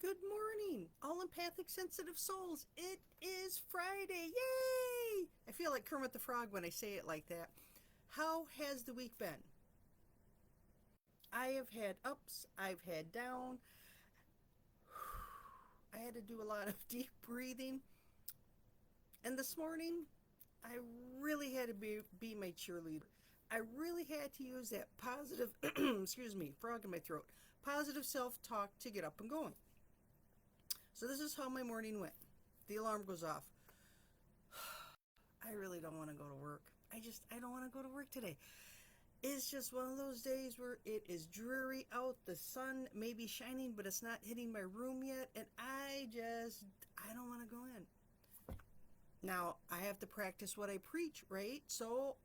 Good morning, all empathic sensitive souls. It is Friday. Yay! I feel like Kermit the Frog when I say it like that. How has the week been? I have had ups, I've had down. I had to do a lot of deep breathing. And this morning, I really had to be my cheerleader. I really had to use that positive, excuse me, frog in my throat, positive self talk to get up and going. So this is how my morning went. The alarm goes off. I really don't want to go to work. I don't want to go to work today. It's just one of those days where it is dreary out. The sun may be shining, but it's not hitting my room yet. And I don't want to go in. Now, I have to practice what I preach, right? So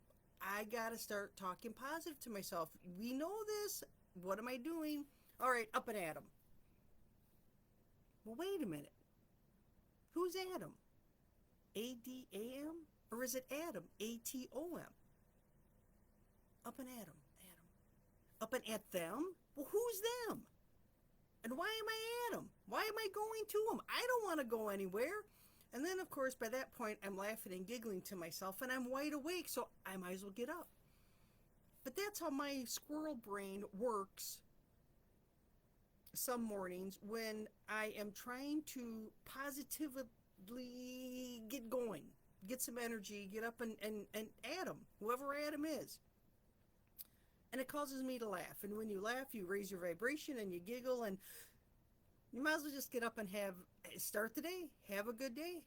I got to start talking positive to myself. We know this. What am I doing? All right, up and at 'em. Well, wait a minute. Who's Adam? Adam? Or is it Adam? Atom? Up and at 'em. Adam. Up and at them? Well, who's them? And why am I at them? Why am I going to them? I don't want to go anywhere. And then, of course, by that point, I'm laughing and giggling to myself, and I'm wide awake, so I might as well get up. But that's how my squirrel brain works some mornings when I am trying to positively get going, get some energy, get up and Adam, whoever Adam is. And it causes me to laugh. And when you laugh, you raise your vibration and you giggle, and you might as well just get up and start the day, have a good day,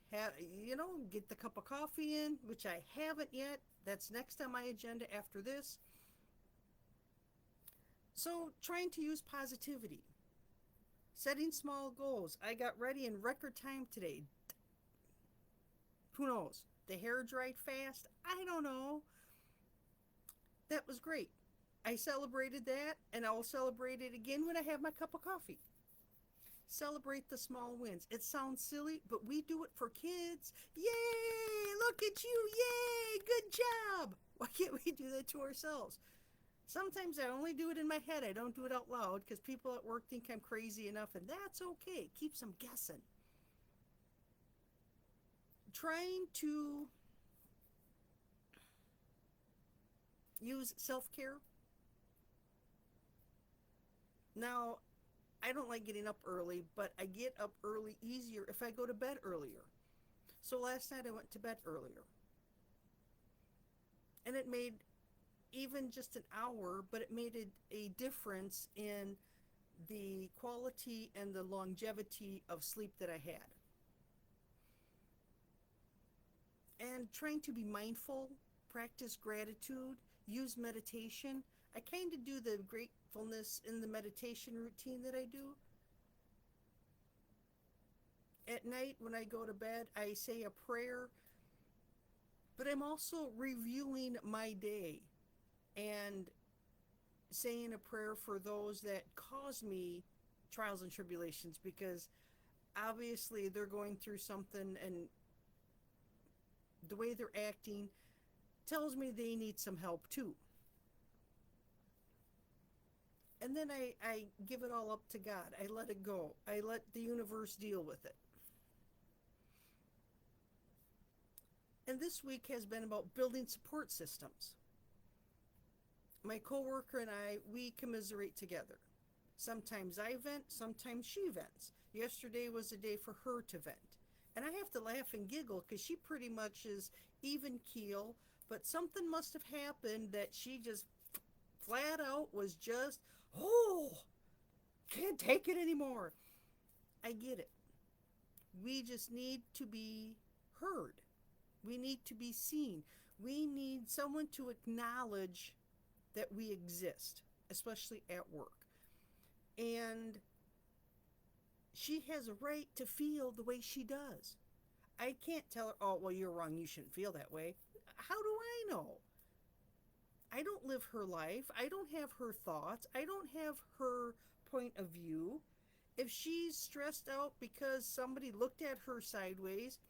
get the cup of coffee in, which I haven't yet. That's next on my agenda after this. So trying to use positivity, setting small goals. I got ready in record time today. Who knows? The hair dried fast. I don't know. That was great. I celebrated that, and I will celebrate it again when I have my cup of coffee. Celebrate the small wins. It sounds silly, but we do it for kids. Yay! Look at you! Yay! Good job! Why can't we do that to ourselves? Sometimes I only do it in my head. I don't do it out loud because people at work think I'm crazy enough, and that's okay. It keeps them guessing. Trying to use self care. Now, I don't like getting up early, but I get up early easier if I go to bed earlier. So last night I went to bed earlier. And it made even just an hour, but it made a difference in the quality and the longevity of sleep that I had. And trying to be mindful, practice gratitude, use meditation. I kind of do the gratefulness in the meditation routine that I do. At night when I go to bed, I say a prayer, but I'm also reviewing my day and saying a prayer for those that cause me trials and tribulations, because obviously they're going through something, and the way they're acting tells me they need some help too. And then I give it all up to God. I let it go. I let the universe deal with it. And this week has been about building support systems. My coworker and I, we commiserate together. Sometimes I vent, sometimes she vents. Yesterday was a day for her to vent. And I have to laugh and giggle because she pretty much is even keel, but something must have happened that she just flat out was just, oh, can't take it anymore. I get it. We just need to be heard. We need to be seen. We need someone to acknowledge that we exist, especially at work. And she has a right to feel the way she does. I can't tell her, oh, well, you're wrong. You shouldn't feel that way. How do I know? I don't live her life. I don't have her thoughts. I don't have her point of view. If she's stressed out because somebody looked at her sideways,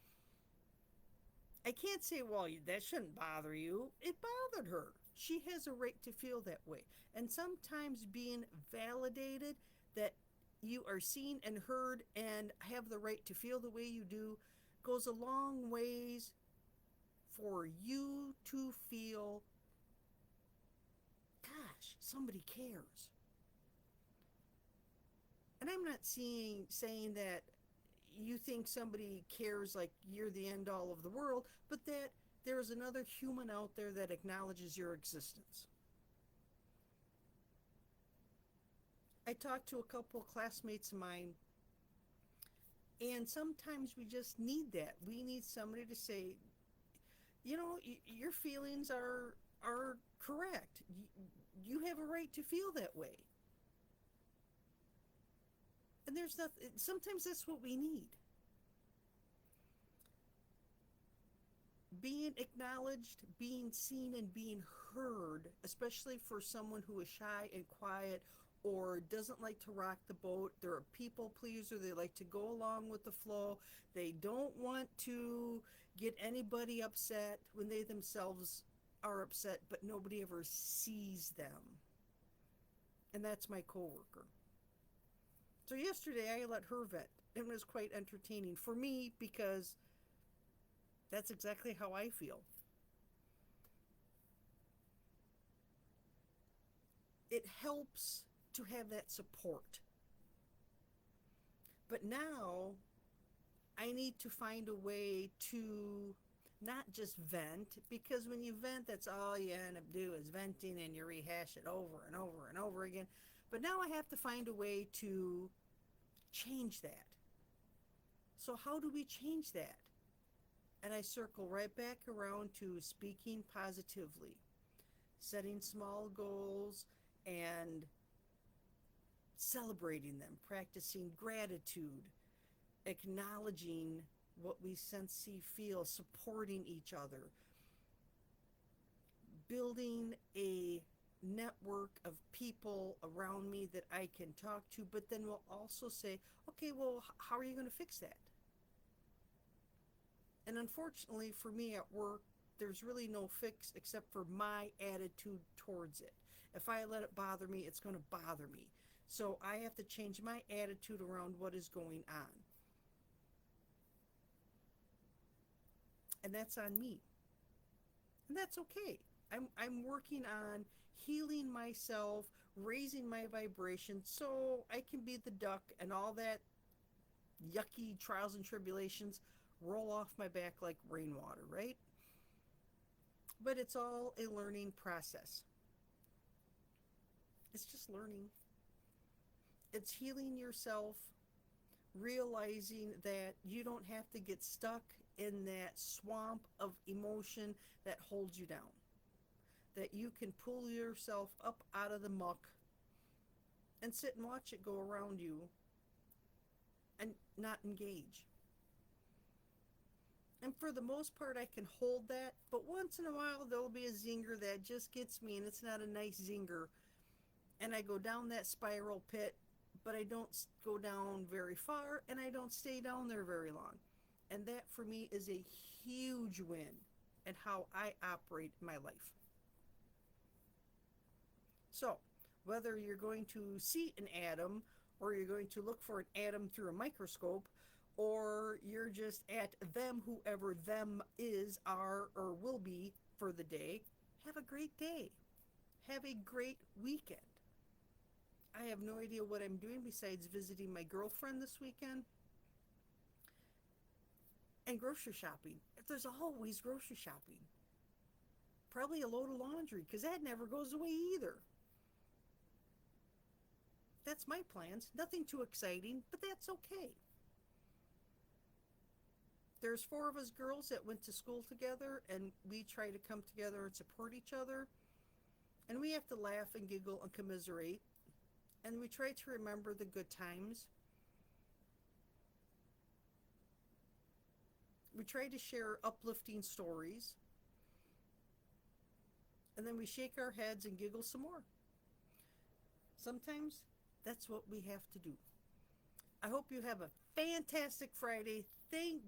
I can't say, well, that shouldn't bother you. It bothered her. She has a right to feel that way. And sometimes being validated that you are seen and heard and have the right to feel the way you do goes a long ways for you to feel, gosh, somebody cares. And I'm not saying that you think somebody cares like you're the end all of the world, but that there is another human out there that acknowledges your existence. I talked to a couple of classmates of mine, and sometimes we just need that. We need somebody to say, you know, your feelings are correct. You have a right to feel that way. And there's nothing. Sometimes that's what we need. Being acknowledged, being seen, and being heard, especially for someone who is shy and quiet or doesn't like to rock the boat. They're a people pleaser. They like to go along with the flow. They don't want to get anybody upset when they themselves are upset, but nobody ever sees them. And that's my coworker. So yesterday I let her vent. It was quite entertaining for me because that's exactly how I feel. It helps to have that support. But now I need to find a way to not just vent, because when you vent, that's all you end up do is venting and you rehash it over and over and over again. But now I have to find a way to change that. So how do we change that? And I circle right back around to speaking positively, setting small goals and celebrating them, practicing gratitude, acknowledging what we sense, see, feel, supporting each other, building a network of people around me that I can talk to, but then we'll also say, okay, well, how are you going to fix that? And unfortunately for me at work, there's really no fix except for my attitude towards it. If I let it bother me, it's going to bother me. So I have to change my attitude around what is going on. And that's on me. And that's okay. I'm working on healing myself, raising my vibration so I can be the duck and all that yucky trials and tribulations roll off my back like rainwater, right? But it's all a learning process. It's just learning. It's healing yourself, realizing that you don't have to get stuck in that swamp of emotion that holds you down. That you can pull yourself up out of the muck and sit and watch it go around you and not engage. And for the most part, I can hold that, but once in a while, there'll be a zinger that just gets me, and it's not a nice zinger. And I go down that spiral pit, but I don't go down very far, and I don't stay down there very long. And that, for me, is a huge win in how I operate my life. So, whether you're going to see an atom, or you're going to look for an atom through a microscope, or you're just at them, whoever them is, are, or will be for the day, have a great day. Have a great weekend. I have no idea what I'm doing besides visiting my girlfriend this weekend and grocery shopping. There's always grocery shopping. Probably a load of laundry, because that never goes away either. That's my plans. Nothing too exciting, but that's okay. There's 4 of us girls that went to school together, and we try to come together and support each other. And we have to laugh and giggle and commiserate. And we try to remember the good times. We try to share uplifting stories. And then we shake our heads and giggle some more. Sometimes that's what we have to do. I hope you have a fantastic Friday. Thank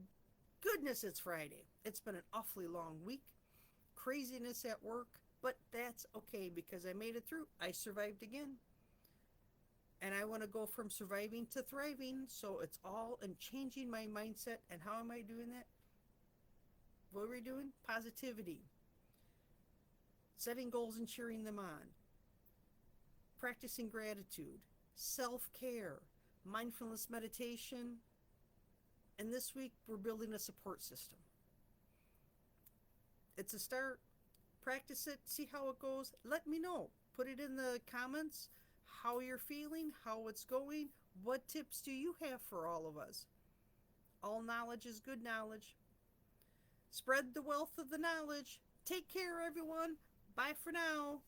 goodness it's Friday. It's been an awfully long week. Craziness at work, but that's okay because I made it through. I survived again. And I want to go from surviving to thriving. So it's all in changing my mindset. And how am I doing that? What are we doing? Positivity, setting goals and cheering them on, practicing gratitude, self care, mindfulness meditation. And this week, we're building a support system. It's a start. Practice it, see how it goes. Let me know. Put it in the comments how you're feeling, how it's going. What tips do you have for all of us? All knowledge is good knowledge. Spread the wealth of the knowledge. Take care, everyone. Bye for now.